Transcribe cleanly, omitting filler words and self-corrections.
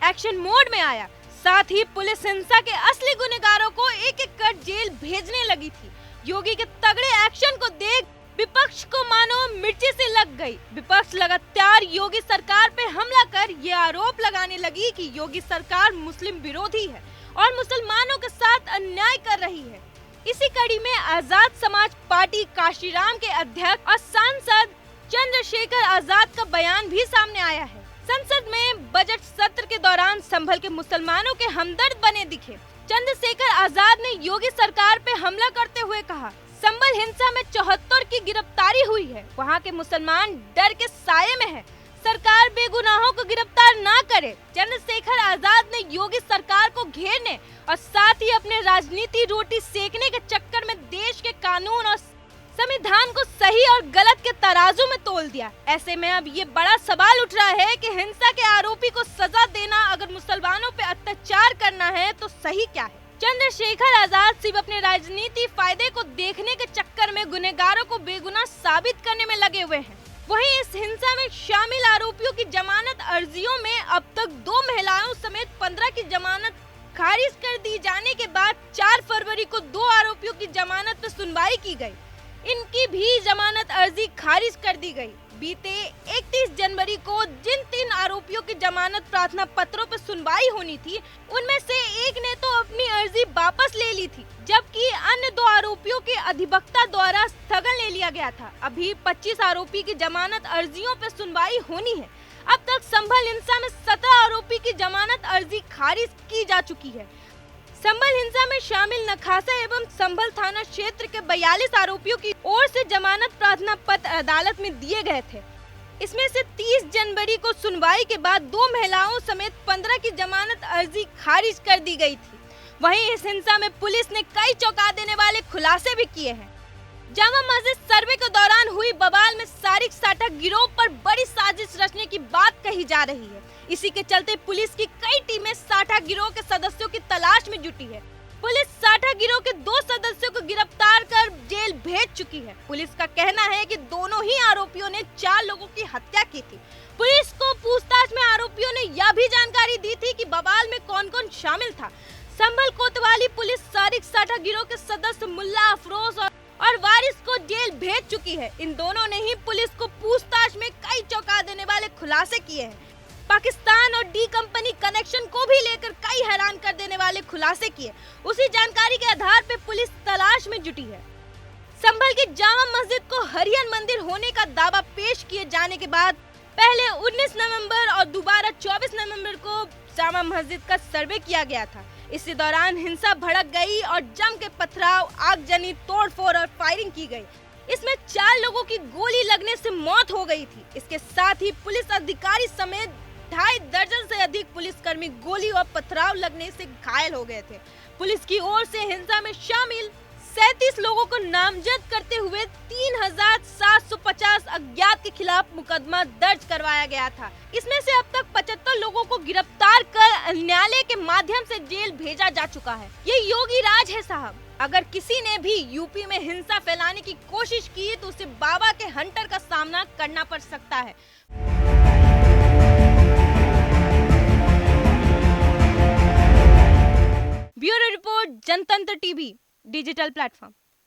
Action mode में आया। साथ ही पुलिस हिंसा के असली गुनहगारों को एक एक कर जेल भेजने लगी थी। योगी के तगड़े एक्शन को देख विपक्ष को मानो मिर्ची से लग गई। विपक्ष लगातार योगी सरकार पे हमला कर ये आरोप लगाने लगी कि योगी सरकार मुस्लिम विरोधी है और मुसलमानों के साथ अन्याय कर रही है। इसी कड़ी में आजाद समाज पार्टी काशीराम के अध्यक्ष और सांसद चंद्रशेखर आजाद का बयान भी सामने आया है। संसद में बजट सत्र के दौरान संभल के मुसलमानों के हमदर्द बने दिखे। चंद्रशेखर आजाद ने योगी सरकार पे हमला करते हुए कहा, संभल हिंसा में 74 की गिरफ्तारी हुई है। वहाँ के मुसलमान डर के साये में है। सरकार बेगुनाहों को गिरफ्तार ना करे। चंद्रशेखर आजाद ने योगी सरकार को घेरने और साथ ही अपने राजनीति रोटी सेकने के चक्कर में देश के कानून और संविधान को सही और गलत के तराजू में तोल दिया। ऐसे में अब ये बड़ा सवाल उठ रहा है कि हिंसा के आरोपी को सजा देना अगर मुसलमानों पे अत्याचार करना है तो सही क्या है। चंद्रशेखर आजाद सिर्फ अपने राजनीति फायदे को देखने के चक्कर में गुनहगारों को बेगुनाह साबित करने में लगे हुए हैं। वहीं इस हिंसा में शामिल आरोपियों की जमानत अर्जियों में अब तक 2 महिलाओं समेत 15 की जमानत खारिज कर दी जाने के बाद 4 फरवरी को 2 आरोपियों की जमानत पर सुनवाई की गई। इनकी भी जमानत अर्जी खारिज कर दी गई। बीते 31 जनवरी को जिन 3 आरोपियों की जमानत प्रार्थना पत्रों पर सुनवाई होनी थी, उनमें से एक ने तो अपनी अर्जी वापस ले ली थी, जबकि अन्य 2 आरोपियों के अधिवक्ता द्वारा स्थगन ले लिया गया था। अभी 25 आरोपी की जमानत अर्जियों पर सुनवाई होनी है। अब तक संभल हिंसा में 17 आरोपी की जमानत अर्जी खारिज की जा चुकी है। संभल हिंसा में शामिल नखासा एवं संभल थाना क्षेत्र के 42 आरोपियों की ओर से जमानत प्रार्थना पत्र अदालत में दिए गए थे। इसमें से 30 जनवरी को सुनवाई के बाद 2 महिलाओं समेत 15 की जमानत अर्जी खारिज कर दी गई थी। वहीं इस हिंसा में पुलिस ने कई चौंका देने वाले खुलासे भी किए हैं। जामा मस्जिद सर्वे के दौरान हुई बवाल में सारिक साठा गिरोह पर बड़ी साजिश रचने की बात कही जा रही है। इसी के चलते पुलिस की कई टीमें साठा गिरोह के सदस्यों की तलाश में जुटी है। पुलिस साठा गिरोह के 2 सदस्यों को गिरफ्तार कर जेल भेज चुकी है। पुलिस का कहना है कि दोनों ही आरोपियों ने 4 लोगों की हत्या की थी। पुलिस को पूछताछ में आरोपियों ने यह भी जानकारी दी थी कि बवाल में कौन कौन शामिल था। संभल कोतवाली पुलिस सारिक साठा गिरोह के सदस्य मुल्ला अफरोज और वारिस को जेल भेज चुकी है। इन दोनों ने ही पुलिस को पूछताछ में कई चौंका देने वाले खुलासे किए हैं। पाकिस्तान और डी कंपनी कनेक्शन को भी लेकर कई हैरान कर देने वाले खुलासे किए। उसी जानकारी के आधार पर पुलिस तलाश में जुटी है। संभल की जामा मस्जिद को हरियन मंदिर होने का दावा पेश किए जाने के बाद पहले 19 नवंबर और दोबारा 24 नवंबर को जामा मस्जिद का सर्वे किया गया था। इसी दौरान हिंसा भड़क गई और जम के पथराव, आगजनी, तोड़फोड़ और फायरिंग की गई। इसमें 4 लोगों की गोली लगने से मौत हो गई थी। इसके साथ ही पुलिस अधिकारी समेत 2.5 दर्जन से अधिक पुलिसकर्मी गोली और पथराव लगने से घायल हो गए थे। पुलिस की ओर से हिंसा में शामिल 37 लोगों को नामजद करते हुए 3750 अज्ञात के खिलाफ मुकदमा दर्ज करवाया गया था। इसमें से अब तक 75 लोगों को गिरफ्तार कर न्यायालय के माध्यम से जेल भेजा जा चुका है। ये योगी राज है साहब। अगर किसी ने भी यूपी में हिंसा फैलाने की कोशिश की तो उसे बाबा के हंटर का सामना करना पड़ सकता है। ब्यूरो रिपोर्ट, जनतंत्र टीवी, डिजिटल प्लेटफॉर्म।